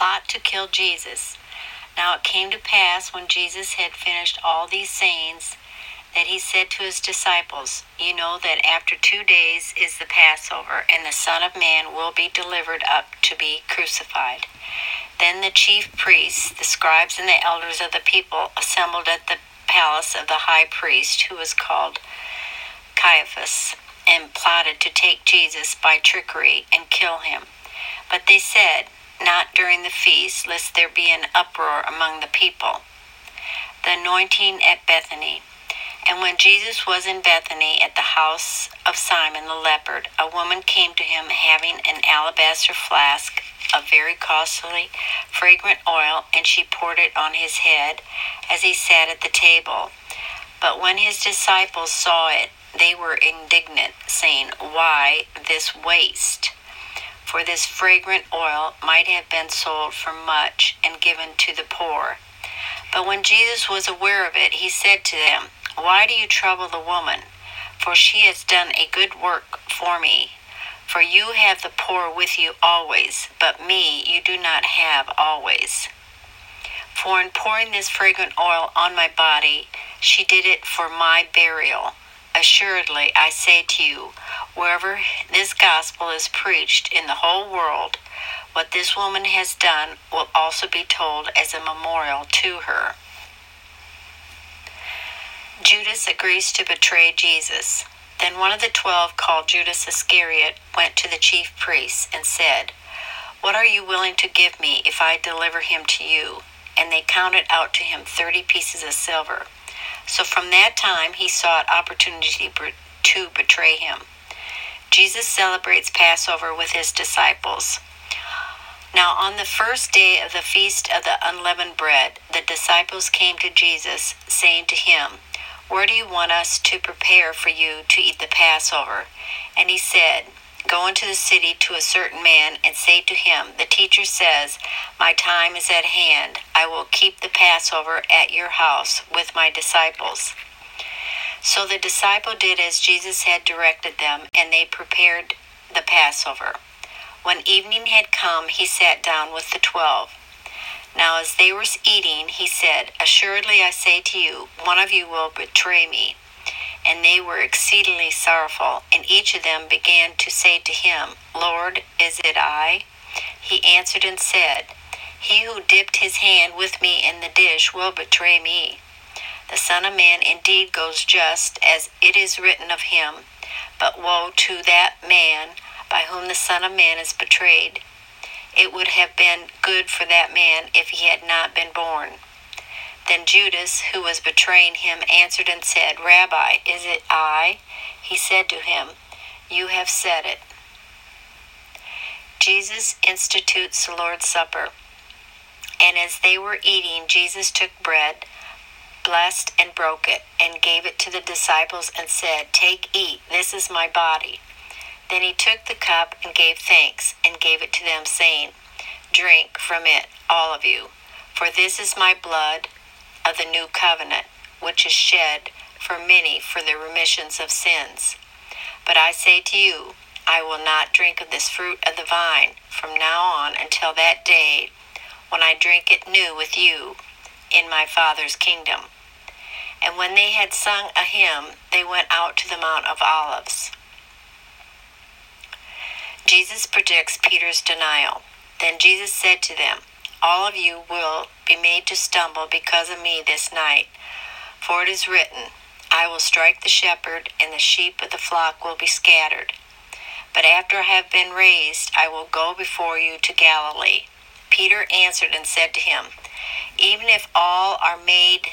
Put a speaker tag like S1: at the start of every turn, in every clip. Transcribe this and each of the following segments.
S1: plot to kill Jesus. Now it came to pass, when Jesus had finished all these sayings, that he said to his disciples, "You know that after 2 days is the Passover, and the Son of Man will be delivered up to be crucified." Then the chief priests, the scribes, and the elders of the people assembled at the palace of the high priest, who was called Caiaphas, and plotted to take Jesus by trickery and kill him. But they said, "Not during the feast, lest there be an uproar among the people." The anointing at Bethany. And when Jesus was in Bethany at the house of Simon the leper, a woman came to him having an alabaster flask of very costly, fragrant oil, and she poured it on his head as he sat at the table. But when his disciples saw it, they were indignant, saying, "Why this waste? For this fragrant oil might have been sold for much and given to the poor." But when Jesus was aware of it, he said to them, "Why do you trouble the woman? For she has done a good work for me. For you have the poor with you always, but me you do not have always. For in pouring this fragrant oil on my body, she did it for my burial. Assuredly, I say to you, wherever this gospel is preached in the whole world, what this woman has done will also be told as a memorial to her." Judas agrees to betray Jesus. Then one of the 12, called Judas Iscariot, went to the chief priests and said, "What are you willing to give me if I deliver him to you?" And they counted out to him 30 pieces of silver. So from that time he sought opportunity to betray him. Jesus celebrates Passover with his disciples. Now on the first day of the feast of the unleavened bread, the disciples came to Jesus, saying to him, "Where do you want us to prepare for you to eat the Passover?" And he said, "Go into the city to a certain man and say to him, 'The teacher says, my time is at hand. I will keep the Passover at your house with my disciples.'" So the disciple did as Jesus had directed them, and they prepared the Passover. When evening had come, he sat down with the 12. Now as they were eating, he said, "Assuredly I say to you, one of you will betray me." And they were exceedingly sorrowful, and each of them began to say to him, "Lord, is it I?" He answered and said, "He who dipped his hand with me in the dish will betray me. The Son of Man indeed goes just as it is written of him, but woe to that man by whom the Son of Man is betrayed. It would have been good for that man if he had not been born." Then Judas, who was betraying him, answered and said, "Rabbi, is it I?" He said to him, "You have said it." Jesus institutes the Lord's Supper. And as they were eating, Jesus took bread, blessed and broke it, and gave it to the disciples and said, "Take, eat, this is my body." Then he took the cup and gave thanks and gave it to them, saying, "Drink from it, all of you, for this is my blood of the new covenant, which is shed for many for the remissions of sins. But I say to you, I will not drink of this fruit of the vine from now on until that day when I drink it new with you in my Father's kingdom." And when they had sung a hymn, they went out to the Mount of Olives. Jesus predicts Peter's denial. Then Jesus said to them, "All of you will be made to stumble because of me this night. For it is written, I will strike the shepherd, and the sheep of the flock will be scattered. But after I have been raised, I will go before you to Galilee." Peter answered and said to him, "Even if all are made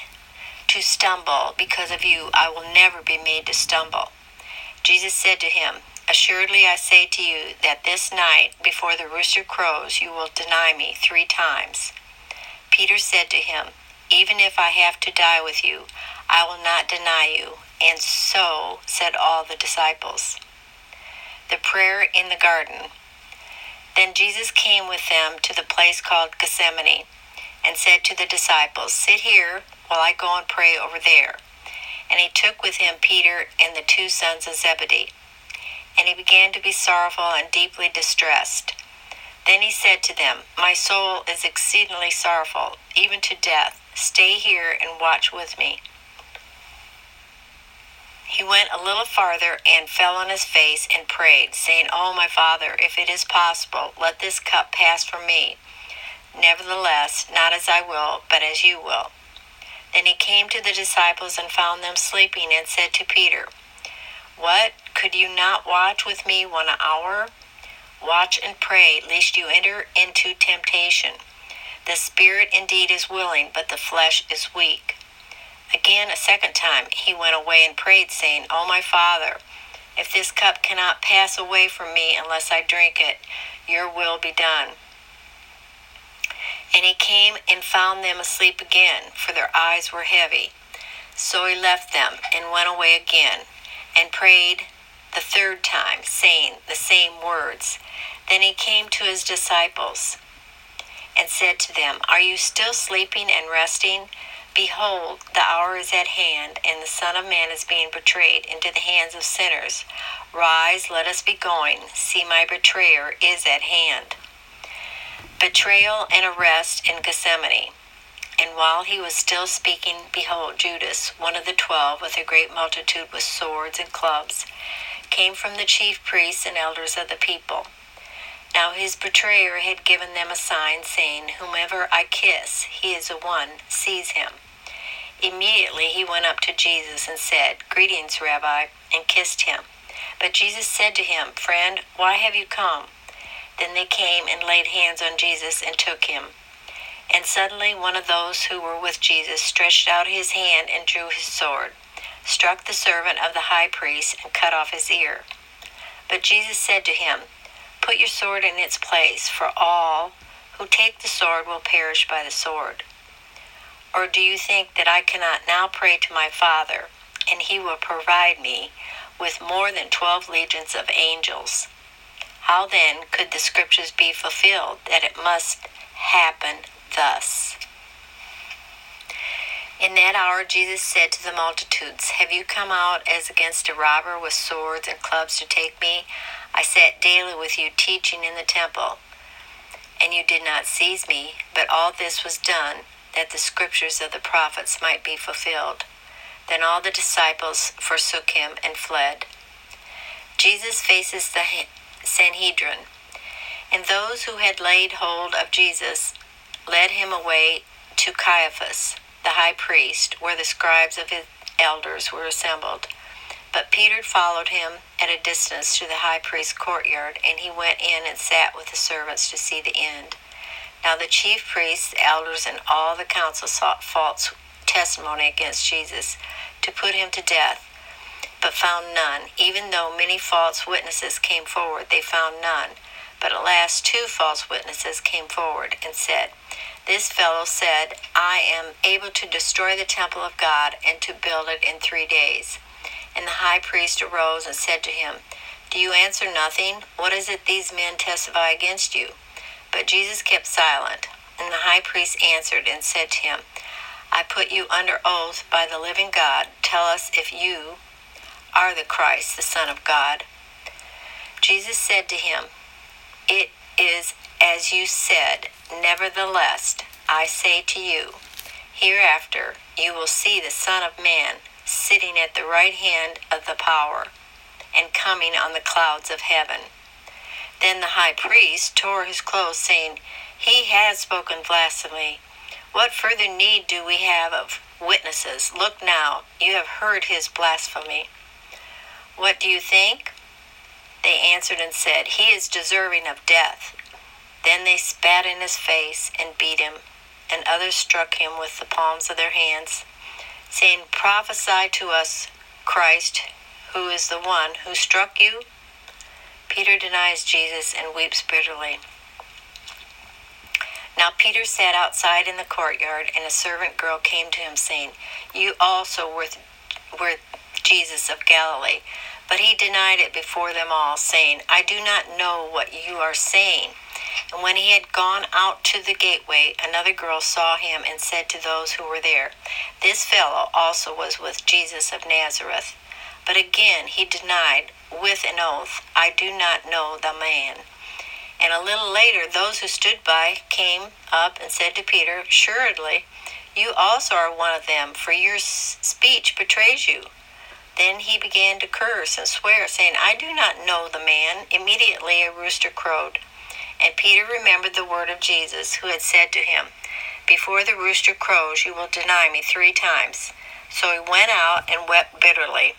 S1: to stumble because of you, I will never be made to stumble." Jesus said to him, "Assuredly I say to you that this night, before the rooster crows, you will deny me 3 times. Peter said to him, "Even if I have to die with you, I will not deny you." And so said all the disciples. The prayer in the garden. Then Jesus came with them to the place called Gethsemane, and said to the disciples, "Sit here while I go and pray over there." And he took with him Peter and the 2 sons of Zebedee. And he began to be sorrowful and deeply distressed. Then he said to them, My soul is exceedingly sorrowful, even to death. Stay here and watch with me. He went a little farther and fell on his face and prayed, saying, Oh, my Father, if it is possible, let this cup pass from me. Nevertheless, not as I will, but as you will. Then he came to the disciples and found them sleeping, and said to Peter, What? Could you not watch with me 1 hour? Watch and pray, lest you enter into temptation. The spirit indeed is willing, but the flesh is weak. Again, a second time, he went away and prayed, saying, O my Father, if this cup cannot pass away from me unless I drink it, your will be done. And he came and found them asleep again, for their eyes were heavy. So he left them and went away again, and prayed the third time, saying the same words. Then he came to his disciples and said to them, Are you still sleeping and resting? Behold, the hour is at hand, and the Son of Man is being betrayed into the hands of sinners. Rise, let us be going. See, my betrayer is at hand. Betrayal and arrest in Gethsemane. And while he was still speaking, behold, Judas, one of the 12, with a great multitude with swords and clubs, came from the chief priests and elders of the people. Now his betrayer had given them a sign, saying, Whomever I kiss, he is the one, seize him. Immediately he went up to Jesus and said, Greetings, Rabbi, and kissed him. But Jesus said to him, Friend, why have you come? Then they came and laid hands on Jesus and took him. And suddenly one of those who were with Jesus stretched out his hand and drew his sword, struck the servant of the high priest, and cut off his ear. But Jesus said to him, Put your sword in its place, for all who take the sword will perish by the sword. Or do you think that I cannot now pray to my Father, and he will provide me with more than 12 legions of angels? How then could the scriptures be fulfilled that it must happen thus? In that hour Jesus said to the multitudes, Have you come out as against a robber with swords and clubs to take me? I sat daily with you teaching in the temple, and you did not seize me, but all this was done, that the scriptures of the prophets might be fulfilled. Then all the disciples forsook him and fled. Jesus faces the Sanhedrin, and those who had laid hold of Jesus led him away to Caiaphas, the high priest, where the scribes of his elders were assembled. But Peter followed him at a distance to the high priest's courtyard, and he went in and sat with the servants to see the end. Now the chief priests, the elders, and all the council sought false testimony against Jesus to put him to death, but found none. Even though many false witnesses came forward, they found none. But at last 2 false witnesses came forward and said, This fellow said, I am able to destroy the temple of God and to build it in 3 days. And the high priest arose and said to him, Do you answer nothing? What is it these men testify against you? But Jesus kept silent. And the high priest answered and said to him, I put you under oath by the living God. Tell us if you are the Christ, the Son of God. Jesus said to him, It is as you said. Nevertheless, I say to you, hereafter you will see the Son of Man sitting at the right hand of the power, and coming on the clouds of heaven. Then the high priest tore his clothes, saying, He has spoken blasphemy. What further need do we have of witnesses? Look now, you have heard his blasphemy. What do you think? They answered and said, He is deserving of death. Then they spat in his face and beat him, and others struck him with the palms of their hands, saying, Prophesy to us, Christ, who is the one who struck you? Peter denies Jesus and weeps bitterly. Now Peter sat outside in the courtyard, and a servant girl came to him, saying, You also were Jesus of Galilee. But he denied it before them all, saying, I do not know what you are saying. And when he had gone out to the gateway, another girl saw him and said to those who were there, This fellow also was with Jesus of Nazareth. But again he denied with an oath, I do not know the man. And a little later, those who stood by came up and said to Peter, "Assuredly, you also are one of them, for your speech betrays you." Then he began to curse and swear, saying, "I do not know the man." Immediately a rooster crowed. And Peter remembered the word of Jesus, who had said to him, "Before the rooster crows, you will deny me 3 times." So he went out and wept bitterly.